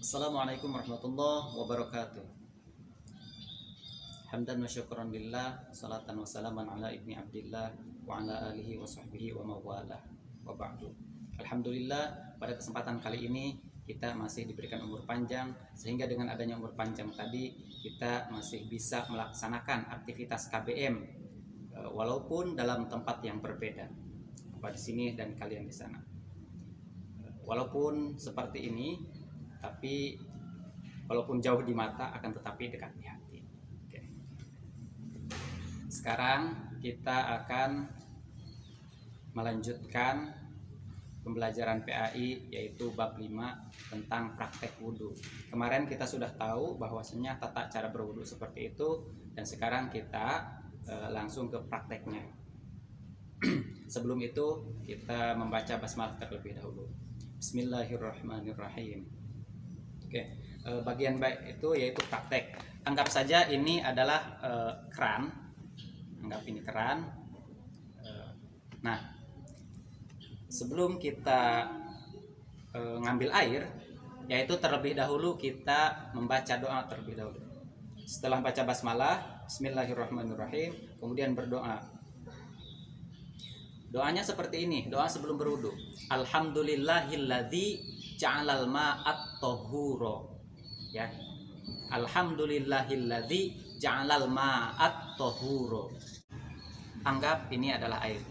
Assalamualaikum warahmatullahi wabarakatuh. Hamdan wa syukran lillah, salatan wa salaman ala ibni abdillah wa ala alihi wa sahbihi wa mawalah wa ba'du. Alhamdulillah, pada kesempatan kali ini kita masih diberikan umur panjang, sehingga dengan adanya umur panjang tadi kita masih bisa melaksanakan aktivitas KBM walaupun dalam tempat yang berbeda, Bapak di sini dan kalian di sana. Walaupun seperti ini, tapi walaupun jauh di mata akan tetapi dekat di hati. Oke. Sekarang kita akan melanjutkan pembelajaran PAI, yaitu bab 5 tentang praktek wudhu. Kemarin kita sudah tahu bahwasanya tata cara berwudhu seperti itu, dan sekarang kita langsung ke prakteknya. Sebelum itu kita membaca basmalah terlebih dahulu. Bismillahirrahmanirrahim. Oke, bagian baik itu yaitu praktek. Anggap saja ini adalah keran. Anggap ini keran. Nah, sebelum kita ngambil air, yaitu terlebih dahulu kita membaca doa terlebih dahulu. Setelah baca basmalah, Bismillahirrahmanirrahim, kemudian berdoa. Doanya seperti ini, doa sebelum berwudu. Alhamdulillahilladzi ja'alal ma'at tahura. Ya. Alhamdulillahilladzi ja'alal ma'at tahura. Anggap ini adalah air.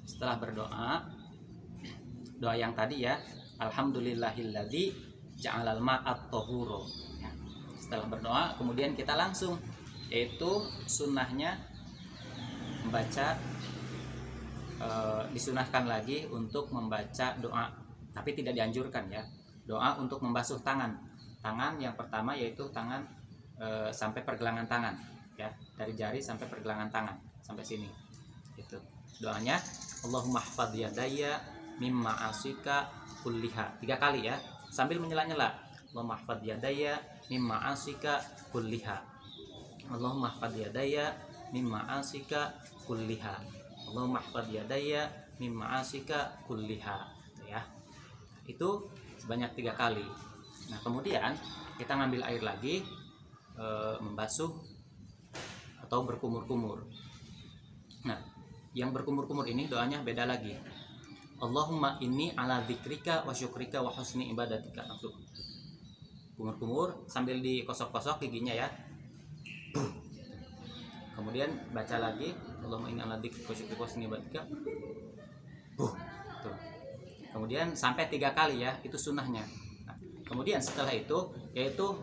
Setelah berdoa, doa yang tadi ya, Alhamdulillahilladzi ja'alal ma'at tahura. Ya. Setelah berdoa, kemudian kita langsung, yaitu sunnahnya membaca, disunahkan lagi untuk membaca doa, tapi tidak dianjurkan ya. Doa untuk membasuh tangan. Tangan yang pertama yaitu tangan sampai pergelangan tangan ya, dari jari sampai pergelangan tangan sampai sini. Itu doanya. Allahumma hfadz yadayya mimma asika kulliha. 3 kali ya, sambil menyela-nyela. Allahumma hfadz yadayya mimma asika kulliha. Allahumma hfadz yadayya mimma asika kulliha. Allahumma hfadz yadayya mimma asika kulliha. Ya. Itu sebanyak 3 kali. Nah, kemudian kita ngambil air lagi, membasuh atau berkumur-kumur. Nah, yang berkumur-kumur ini doanya beda lagi. Allahumma inni ala dzikrika wa syukrika wa husni ibadatika. Langsung kumur-kumur sambil dikosok-kosok giginya ya. Kemudian baca lagi, Allahumma inni ala dzikrika wa syukrika wa husni ibadatika. Tuh. Kemudian sampai 3 kali ya, itu sunnahnya. Nah, kemudian setelah itu yaitu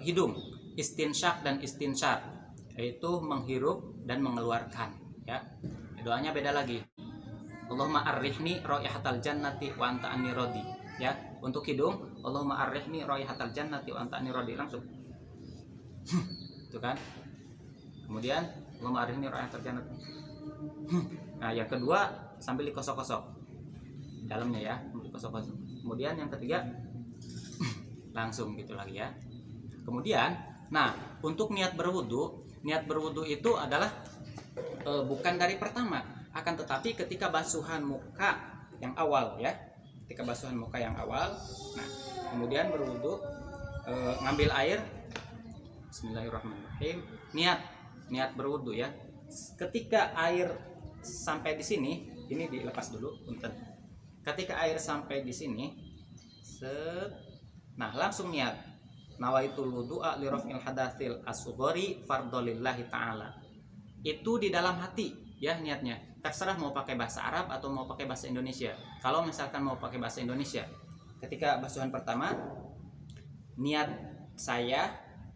hidung, istinsyak dan istinsyar, yaitu menghirup dan mengeluarkan ya. Doanya beda lagi. Allahumma arrihni raihatal jannati wa anta anni radi. Ya, untuk hidung, Allahumma arrihni raihatal jannati wa anta anni radi, langsung. Itu kan. Kemudian Allahumma arrihni raihatal jannati. Nah, yang kedua sambil dikosok-kosok dalamnya ya, kosok-kosok. Kemudian yang ketiga langsung gitu lagi ya. Kemudian, nah, untuk niat berwudu itu adalah bukan dari pertama, akan tetapi ketika basuhan muka yang awal ya. Ketika basuhan muka yang awal, nah, kemudian berwudu, ngambil air, Bismillahirrahmanirrahim, niat berwudu ya. Ketika air sampai di sini, ini dilepas dulu, punten. Ketika air sampai di sini, nah, langsung niat. Nawaitul wudu'a li raf'il hadatsil asghari fardholillahi ta'ala. Itu di dalam hati ya niatnya. Terserah mau pakai bahasa Arab atau mau pakai bahasa Indonesia. Kalau misalkan mau pakai bahasa Indonesia, ketika basuhan pertama, niat saya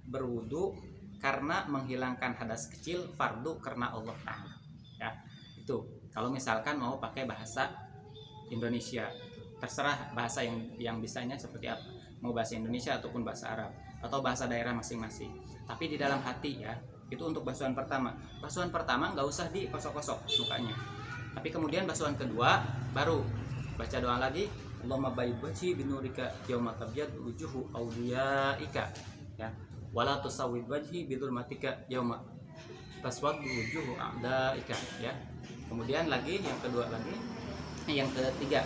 berwudu karena menghilangkan hadas kecil fardu karena Allah Ta'ala ya. Itu kalau misalkan mau pakai bahasa Indonesia, terserah bahasa yang bisanya seperti apa, mau bahasa Indonesia ataupun bahasa Arab atau bahasa daerah masing-masing. Tapi di dalam hati ya, itu untuk basuhan pertama. Basuhan pertama nggak usah dikosok-kosok mukanya, tapi kemudian basuhan kedua baru baca doa lagi. Allahumma bayyid wajhi binurika yauma tabyad wujuhu awliyaika ya, wala tusawwid wajhi bidzulmatika yauma taswaddu wujuhu a'daika ya. Kemudian lagi yang kedua lagi, yang ketiga,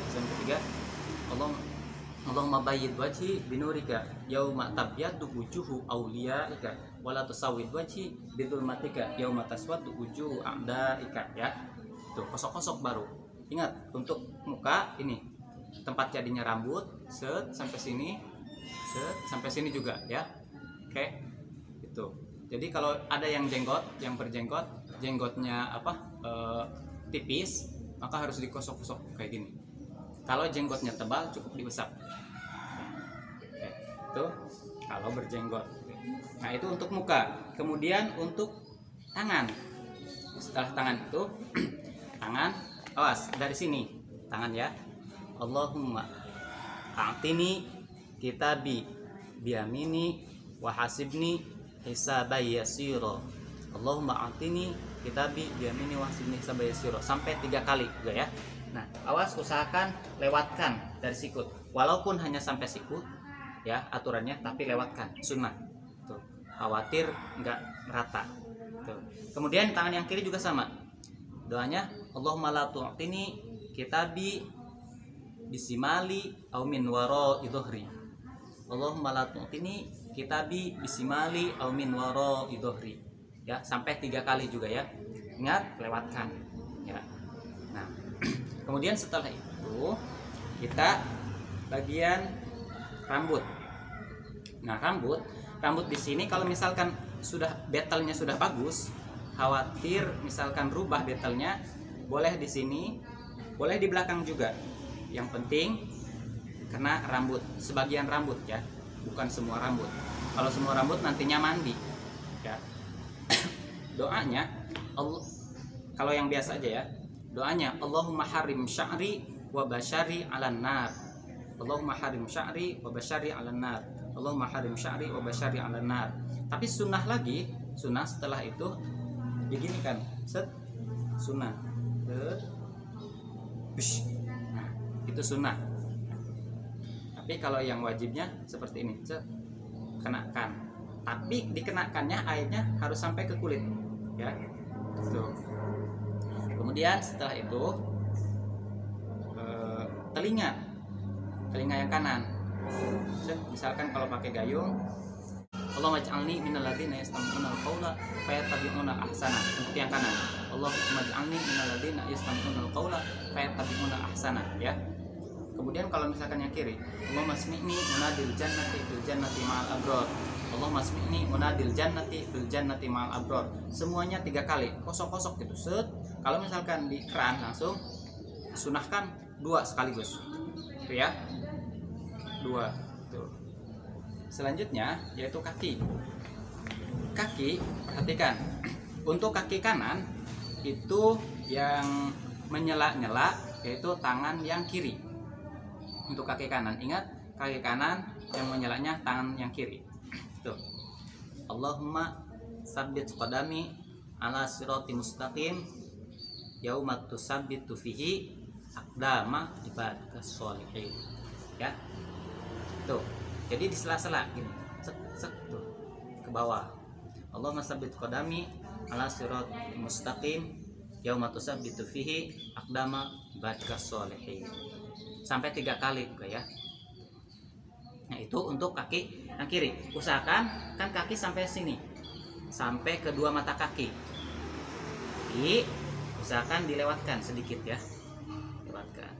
Allah Allahumma bayyid wajhi binurika yauma tabyaddu wujuhu awliyaika wala tusawwid wajhi bidzulmatika yauma taswaddu wujuhu a'daika, ya. Tuh, kosok-kosok baru. Ingat, untuk muka ini tempat jadinya rambut, set sampai sini, set sampai sini juga, ya. Oke. Itu. Jadi kalau ada yang berjenggot, jenggotnya tipis, maka harus dikosok-kosok kayak gini. Kalau jenggotnya tebal, cukup diusap. Oke, itu kalau berjenggot. Nah, itu untuk muka. Kemudian untuk tangan. Setelah tangan itu, tangan, awas dari sini, tangan ya. Allahumma a'tini kitabi biyamini wa hasibni hisabai yasira. Allahumma a'tini kitabi biyamini wa hasibni hisabai yasira. Sampai 3 kali juga ya. Nah, awas usahakan lewatkan dari sikut. Walaupun hanya sampai sikut, ya aturannya, tapi lewatkan, sunnah. Tuh, khawatir nggak merata. Tuh. Kemudian tangan yang kiri juga sama. Doanya, Allahumma la tu'tini kitabi bisimali au min wara'i dhuhri. Allahumma la tu'tini kitabi bisimali au min wara'i dhuhri. Ya, sampai 3 kali juga ya. Ingat, lewatkan. Ya. Nah, kemudian setelah itu kita bagian rambut. Nah, rambut di sini kalau misalkan sudah betelnya sudah bagus, khawatir misalkan rubah betelnya, boleh di sini, boleh di belakang juga. Yang penting kena rambut, sebagian rambut ya, bukan semua rambut. Kalau semua rambut nantinya mandi. Ya. Doanya Allah, kalau yang biasa aja ya. Doanya Allahumma harim sya'ri wa basyari 'alan nar. Allahumma harim sya'ri wa basyari 'alan nar. Allahumma harim sya'ri wa basyari 'alan nar. Tapi sunnah lagi, sunnah setelah itu begini kan. Set. Sunnah. Nah, itu sunnah. Tapi kalau yang wajibnya seperti ini. Set. Kenakan. Tapi dikenakannya airnya harus sampai ke kulit. Ya. Tuh. Kemudian setelah itu telinga yang kanan. Misalkan kalau pakai gayung, Allahumma ij'alni minal ladzina yastami'una al-qaula fayattabi'una ahsana. Untuk yang kanan, Allahumma ij'alni minal ladzina yastami'una al-qaula fayattabi'una ahsana, ya. Kemudian kalau misalkan yang kiri, Allahumma smi'ni munadil jannati fil jannati ma'al abrar. Allahumma smi'ni munadil jannati fil jannati ma'al abrar. Semuanya 3 kali, kosok-kosok gitu. Set. Kalau misalkan di keran langsung sunahkan 2 sekaligus. Itu ya. 2. Tuh. Selanjutnya yaitu kaki. Kaki, perhatikan. Untuk kaki kanan itu yang menyela-nyela yaitu tangan yang kiri. Untuk kaki kanan, ingat, kaki kanan yang menyelanya tangan yang kiri. Tuh. Allahumma sabbit qadami ala sirati mustaqim yauma tusabbitu fihi aqdama ibadika sholihin. Ya. Tuh. Jadi di sela-sela gini. Sek tuh. Ke bawah. Allahumma sabbit qadami ala sirati mustaqim yauma tusabbitu fihi aqdama ibadika sholihin. Sampai 3 kali juga ya. Nah, itu untuk kaki yang kiri. Usahakan kan kaki sampai sini, sampai kedua mata kaki. Jadi usahakan dilewatkan sedikit ya, lewatkan.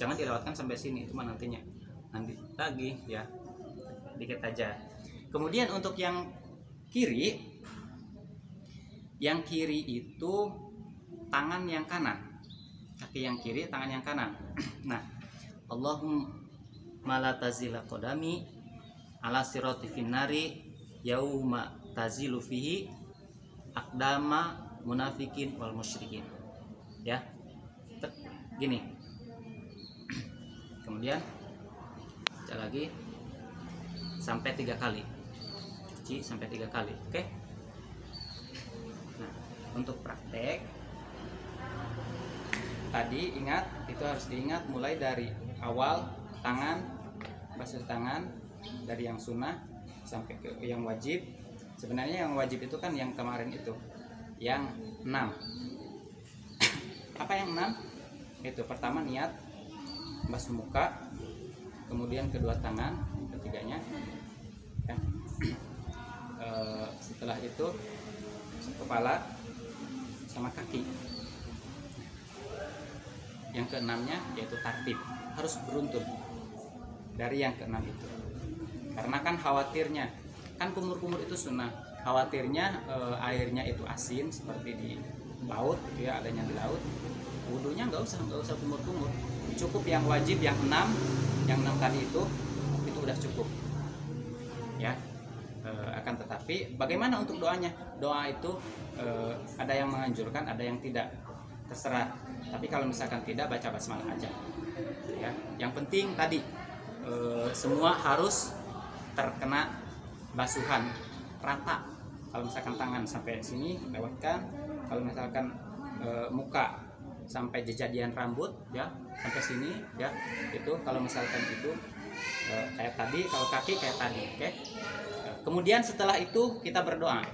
Jangan dilewatkan sampai sini, cuma nantinya nanti lagi ya, dikit aja. Kemudian untuk yang kiri itu tangan yang kanan. Kaki yang kiri, tangan yang kanan. Nah, Allahumma la tazila qadami ala sirati finnari yauma tazilu fihi aqdama munafikin wal musyrikin. Ya. Gini. Kemudian baca lagi sampai 3 kali. Cuci sampai 3 kali. Oke? Nah, untuk praktek tadi ingat, itu harus diingat mulai dari awal tangan, basuh tangan dari yang sunnah sampai ke yang wajib. Sebenarnya yang wajib itu kan yang kemarin itu, yang 6. Apa yang 6? Itu pertama niat basuh muka, kemudian kedua tangan, ketiganya ya. Setelah itu kepala sama kaki. Yang keenamnya yaitu tartib, harus beruntun dari yang keenam itu. Karena kan khawatirnya, kan kumur-kumur itu sunnah, khawatirnya airnya itu asin seperti di laut gitu ya, adanya di laut. Wudunya nggak usah kumur-kumur, cukup yang wajib yang 6 tadi itu udah cukup ya. Akan tetapi bagaimana untuk doanya? Doa itu ada yang menganjurkan, ada yang tidak, terserah. Tapi kalau misalkan tidak, baca basmalah aja ya. Yang penting tadi semua harus terkena basuhan rata. Kalau misalkan tangan sampai sini lewatkan, kalau misalkan muka sampai jejadian rambut ya, sampai sini ya, itu kalau misalkan itu kayak tadi, kalau kaki kayak tadi, oke. Kemudian setelah itu kita berdoa.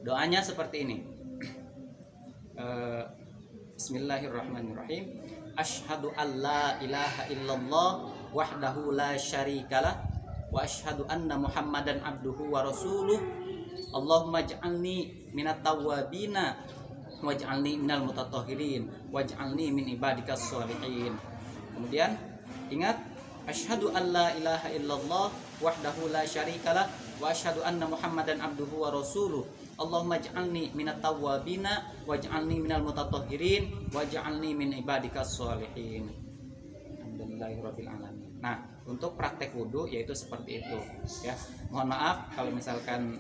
Doanya seperti ini. Bismillahirrahmanirrahim. Asyhadu alla ilaha illallah wahdahu la syarikalah wa asyhadu anna Muhammadan abduhu wa rasuluh. Allahumma ij'alni minat tawwabina waj'alni minal mutatahhirin waj'alni min ibadikas sholihin. Kemudian ingat, asyhadu alla ilaha illallah wahdahu la syarikalah wa asyhadu anna Muhammadan abduhu wa rasuluh. Allahumma ij'alni minat tawwabina waj'alni minal mutatahhirin waj'alni min ibadikas sholihin. Alhamdulillahirabbil alamin. Nah, untuk praktek wudu yaitu seperti itu ya. Mohon maaf kalau misalkan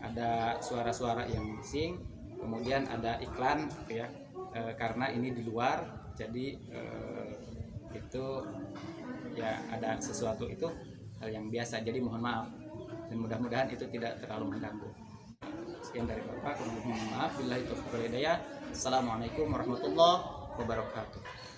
ada suara-suara yang bising, kemudian ada iklan gitu ya, karena ini di luar, jadi itu ya ada sesuatu itu hal yang biasa, jadi mohon maaf dan mudah-mudahan itu tidak terlalu mengganggu. Sekian dari Bapak, mohon maaf. Billahi taufiq wal hidayah. Assalamualaikum warahmatullahi wabarakatuh.